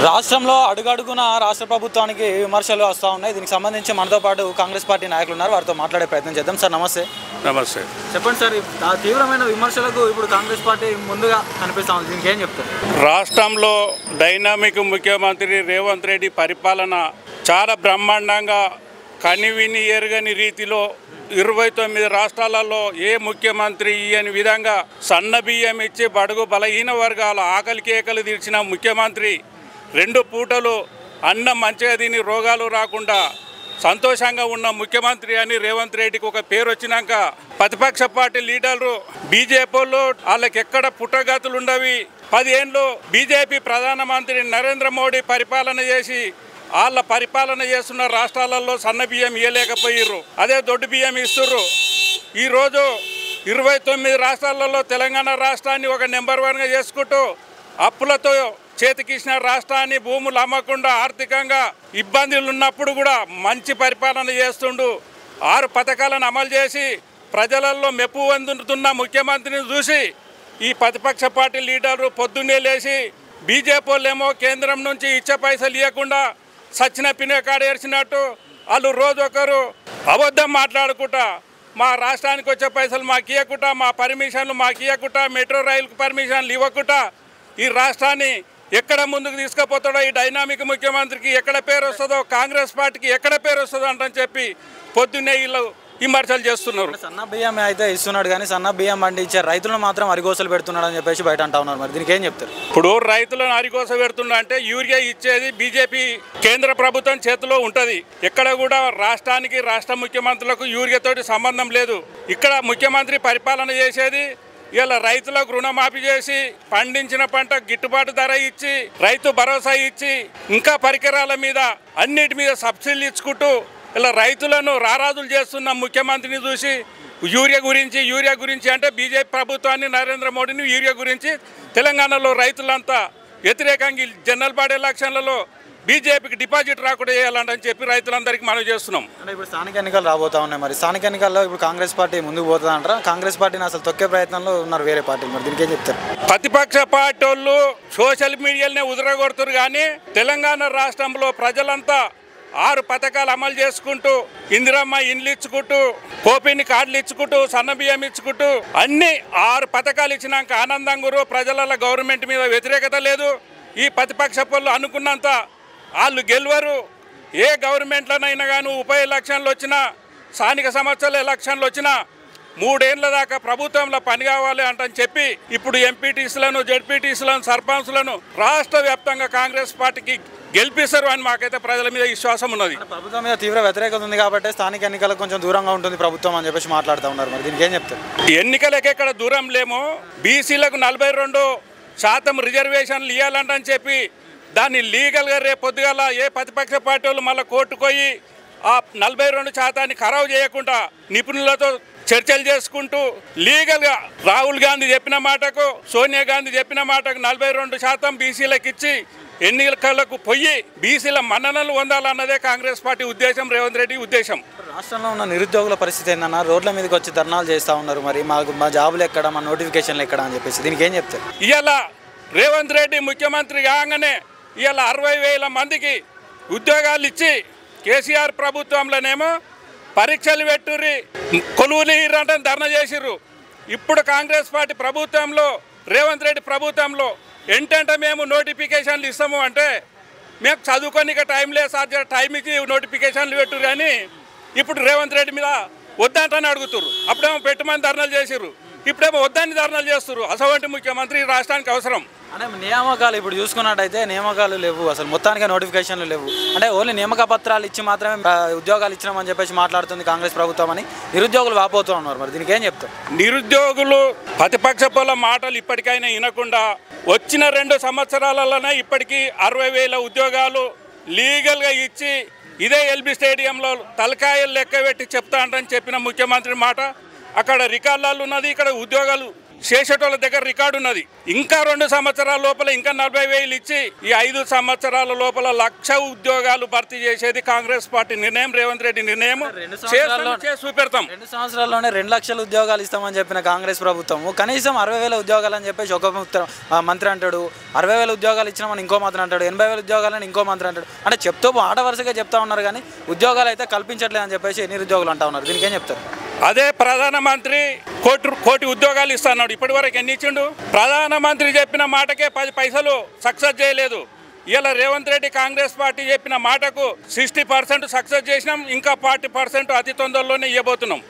రాష్ట్రంలో అడుగడుగున రాష్ట్ర ప్రభుత్వానికి విమర్శలు వస్తూ ఉన్నాయి. దీనికి సంబంధించి మనతో పాటు కాంగ్రెస్ పార్టీ నాయకులు ఉన్నారు, వారితో మాట్లాడే ప్రయత్నం చేద్దాం. సార్ నమస్తే. నమస్తే. చెప్పండి సార్, ఆ తీవ్రమైన విమర్శలకు ఇప్పుడు కాంగ్రెస్ పార్టీ ముందుగా కనిపిస్తూ ఉంది, దీనికి ఏం చెప్తారు? రాష్ట్రంలో డైనామిక్ ముఖ్యమంత్రి రేవంత్ రెడ్డి పరిపాలన చాలా బ్రహ్మాండంగా కనివిని ఎరుగని రీతిలో 29 రాష్ట్రాలలో ఏ ముఖ్యమంత్రి ఇయ్యని విధంగా సన్న బియ్యం ఇచ్చి బడుగు బలహీన వర్గాల ఆకలి కేకలు తీర్చిన ముఖ్యమంత్రి, 2 పూటలు అన్నం మంచిగా తిని రోగాలు రాకుండా సంతోషంగా ఉన్న ముఖ్యమంత్రి అని రేవంత్ రెడ్డికి ఒక పేరు వచ్చినాక ప్రతిపక్ష పార్టీ లీడర్లు బీజేపీలో వాళ్ళకి ఎక్కడ పుట్టగతులు ఉండవి. 10 ఏళ్ళు బీజేపీ ప్రధానమంత్రి నరేంద్ర మోడీ పరిపాలన చేసి వాళ్ళ పరిపాలన చేస్తున్న రాష్ట్రాలలో సన్న బియ్యం ఇవ్వలేకపోయారు, అదే దొడ్డు బియ్యం ఇస్తుర్రు. ఈరోజు 29 రాష్ట్రాలలో తెలంగాణ రాష్ట్రాన్ని ఒక నెంబర్ 1గా చేసుకుంటూ అప్పులతో చేతికిచ్చిన రాష్ట్రాన్ని భూములు అమ్మకుండా ఆర్థికంగా ఇబ్బందులు ఉన్నప్పుడు కూడా మంచి పరిపాలన చేస్తుండు. 6 పథకాలను అమలు చేసి ప్రజలలో మెప్పు పొందుతున్న ముఖ్యమంత్రిని చూసి ఈ ప్రతిపక్ష పార్టీ లీడర్లు పొద్దున్నే లేచి బీజేపీ వాళ్ళేమో కేంద్రం నుంచి ఇచ్చే పైసలు ఇవ్వకుండా సచిన పినకాడ ఏడ్చినట్టు వాళ్ళు రోజొకరు అబద్ధం మాట్లాడుకుంటా మా రాష్ట్రానికి వచ్చే పైసలు మాకు ఇవ్వకుండా, మా పర్మిషన్లు మాకు ఇవ్వకుండా, మెట్రో రైలుకు పర్మిషన్లు ఇవ్వకుండా ఈ రాష్ట్రాన్ని ఎక్కడ ముందుకు తీసుకుపోతాడో, ఈ డైనామిక్ ముఖ్యమంత్రికి ఎక్కడ పేరు వస్తుందో, కాంగ్రెస్ పార్టీకి ఎక్కడ పేరు వస్తుందో అంటని చెప్పి పొద్దున్నే వీళ్ళు విమర్శలు చేస్తున్నారు. సన్న బియ్యం అయితే ఇస్తున్నాడు కానీ సన్న బియ్యం పండించే రైతులను మాత్రం అరిగోసలు పెడుతున్నాడు అని చెప్పేసి బయట అంటా ఉన్నారు. మరి దీనికి ఏం చెప్తారు? ఇప్పుడు రైతులను అరిగోస పెడుతున్నా అంటే యూరియా ఇచ్చేది బీజేపీ కేంద్ర ప్రభుత్వం చేతిలో ఉంటుంది. ఎక్కడ కూడా రాష్ట్రానికి రాష్ట్ర ముఖ్యమంత్రులకు యూరియాతోటి సంబంధం లేదు. ఇక్కడ ముఖ్యమంత్రి పరిపాలన చేసేది ఇలా రైతులకు రుణమాఫీ చేసి పండించిన పంట గిట్టుబాటు ధర ఇచ్చి రైతు భరోసా ఇచ్చి ఇంకా పరికరాల మీద అన్నిటి మీద సబ్సిడీలు ఇచ్చుకుంటూ ఇలా రైతులను రారాజులు చేస్తున్న ముఖ్యమంత్రిని చూసి యూరియా గురించి అంటే బీజేపీ ప్రభుత్వాన్ని నరేంద్ర మోడీని యూరియా గురించి తెలంగాణలో రైతులంతా వ్యతిరేకంగా జనరల్ బాడీ ఎలక్షన్లలో బీజేపీకి డిపాజిట్ రాకుండా చేయాలని చెప్పి రైతులందరికీ మనం చేస్తున్నాం. అంటే ఇప్పుడు స్థానిక ఎన్నికలు రాబోతా ఉన్నాయి, మరి స్థానిక ఎన్నికల్లో ఇప్పుడు కాంగ్రెస్ పార్టీ ముందుకు పోతుందా అంటారా? కాంగ్రెస్ పార్టీని అసలు తొక్కే ప్రయత్నంలో ఉన్నారు వేరే పార్టీలు, మరి దీనికి ఏం చెప్తారు? ప్రతిపక్ష పార్టీ వాళ్ళు సోషల్ మీడియాలనే ఉదరగొడుతున్నారు కానీ తెలంగాణ రాష్ట్రంలో ప్రజలంతా 6 పథకాలు అమలు చేసుకుంటూ ఇందిరమ్మ ఇండ్లు ఇచ్చుకుంటూ కోపిని కార్డులు ఇచ్చుకుంటూ సన్న బియ్యం ఇచ్చుకుంటూ అన్ని 6 పథకాలు ఇచ్చినాక ఆనందంగా ప్రజల గవర్నమెంట్ మీద వ్యతిరేకత లేదు. ఈ ప్రతిపక్ష పనులు అనుకున్నంత వాళ్ళు గెలవరు. ఏ గవర్నమెంట్లోనైనా కానీ ఉప ఎలక్షన్లు వచ్చినా స్థానిక సంస్థల ఎలక్షన్లు వచ్చినా 3 ఏళ్ల దాకా ప్రభుత్వంలో పని కావాలి అంటని చెప్పి ఇప్పుడు ఎంపీటీసీలను జెడ్పీటీసీలను సర్పంచ్లను రాష్ట్ర వ్యాప్తంగా కాంగ్రెస్ పార్టీకి గెలిపిస్తారు అని మాకైతే ప్రజల మీద విశ్వాసం ఉన్నది. ప్రభుత్వం మీద తీవ్ర వ్యతిరేకత ఉంది కాబట్టి స్థానిక ఎన్నికలకు కొంచెం దూరంగా ఉంటుంది ప్రభుత్వం అని చెప్పేసి మాట్లాడుతూ ఉన్నారు. మరి దీనికి ఏం చెప్తారు? ఎన్నికలకి ఎక్కడ దూరం లేమో బీసీలకు 42% రిజర్వేషన్లు ఇవ్వాలంటని చెప్పి దాన్ని లీగల్గా రేపు పొద్దుగాల ఏ ప్రతిపక్ష పార్టీ వాళ్ళు మళ్ళీ కోర్టుకు పోయి ఆ 42% ఖరాబు చేయకుండా నిపుణులతో చర్చలు చేసుకుంటూ లీగల్గా రాహుల్ గాంధీ చెప్పిన మాటకు సోనియా గాంధీ చెప్పిన మాటకు 42% బీసీలకు ఇచ్చి ఎన్నికలకు పోయి బీసీల మన్ననలు పొందాలన్నదే కాంగ్రెస్ పార్టీ ఉద్దేశం, రేవంత్ రెడ్డి ఉద్దేశం. రాష్ట్రంలో ఉన్న నిరుద్యోగుల పరిస్థితి ఏందన్నా? రోడ్ల మీదకి వచ్చి ధర్నాలు చేస్తూ ఉన్నారు, మరి మా జాబులు ఎక్కడ, మా నోటిఫికేషన్లు ఎక్కడ అని చెప్పేసి దీనికి ఏం చెప్తారు? ఇవాళ రేవంత్ రెడ్డి ముఖ్యమంత్రి కాగానే ఇవాళ 60,000 మందికి ఉద్యోగాలు ఇచ్చి కేసీఆర్ ప్రభుత్వంలోనేమో పరీక్షలు పెట్టుర్రి కొలువులు ఇర్రంటే ధర్నా చేసిర్రు. ఇప్పుడు కాంగ్రెస్ పార్టీ ప్రభుత్వంలో రేవంత్ రెడ్డి ప్రభుత్వంలో ఏంటంటే మేము నోటిఫికేషన్లు ఇస్తాము అంటే మేము చదువుకోనిక టైం లేదు సార్, టైంకి నోటిఫికేషన్లు పెట్టుర్రు కానీ ఇప్పుడు రేవంత్ రెడ్డి మీద వద్దంటని అడుగుతుర్రు. అప్పుడేమో పెట్టమని ధర్నాలు చేసిర్రు, ఇప్పుడేమో వద్దని ధర్నాలు చేస్తున్నారు. అసలు ముఖ్యమంత్రి రాష్ట్రానికి అవసరం. అంటే నియామకాలు ఇప్పుడు చూసుకున్నట్టయితే నియామకాలు లేవు, అసలు మొత్తానికి నోటిఫికేషన్లు లేవు. అంటే ఓన్లీ నియామక పత్రాలు ఇచ్చి మాత్రమే ఉద్యోగాలు ఇచ్చినామని చెప్పేసి మాట్లాడుతుంది కాంగ్రెస్ ప్రభుత్వం అని నిరుద్యోగులు వాపోతూ ఉన్నారు. మరి దీనికి ఏం చెప్తారు? నిరుద్యోగులు ప్రతిపక్ష పనుల మాటలు ఇప్పటికైనా వినకుండా వచ్చిన 2 సంవత్సరాలలోనే ఇప్పటికీ 60,000 ఉద్యోగాలు లీగల్గా ఇచ్చి ఇదే ఎల్బీ స్టేడియంలో తలకాయలు లెక్క పెట్టి చెప్తా అంటని చెప్పిన ముఖ్యమంత్రి మాట అక్కడ రికార్డులలో ఉన్నది, ఇక్కడ ఉద్యోగాలు చేసేటోళ్ళ దగ్గర రికార్డు ఉన్నది. ఇంకా 2 సంవత్సరాల లోపల ఇంకా 40,000 ఇచ్చి ఈ 5 సంవత్సరాల లోపల 1,00,000 ఉద్యోగాలు భర్తీ చేసేది కాంగ్రెస్ పార్టీ నిర్ణయం, రేవంత్ రెడ్డి నిర్ణయం. చూపెడతాం. 2 సంవత్సరాల్లోనే 2 లక్షల ఉద్యోగాలు ఇస్తామని చెప్పిన కాంగ్రెస్ ప్రభుత్వం కనీసం 60,000 ఉద్యోగాలు అని చెప్పేసి ఒక మంత్రి అంటాడు, 60,000 ఉద్యోగాలు ఇచ్చినామని ఇంకో మంత్రి అంటాడు, 80,000 ఉద్యోగాలని ఇంకో మంత్రి అంటాడు. అంటే చెప్తూ ఆట వరుసగా చెప్తా ఉన్నారు కానీ ఉద్యోగాలు అయితే కల్పించట్లేదు అని చెప్పేసి నిరుద్యోగులు అంటా ఉన్నారు. దీనికి ఏం చెప్తారు? అదే ప్రధానమంత్రి కోటి ఉద్యోగాలు ఇస్తున్నాడు. ఇప్పటి వరకు ఎన్ని ఇచ్చిండు? ప్రధానమంత్రి చెప్పిన మాటకే 10 పైసలు సక్సెస్ చేయలేదు. ఇలా రేవంత్ రెడ్డి కాంగ్రెస్ పార్టీ చెప్పిన మాటకు 60% సక్సెస్ చేసినాం. ఇంకా 40% అతి తొందరలోనే ఇవ్వబోతున్నాం.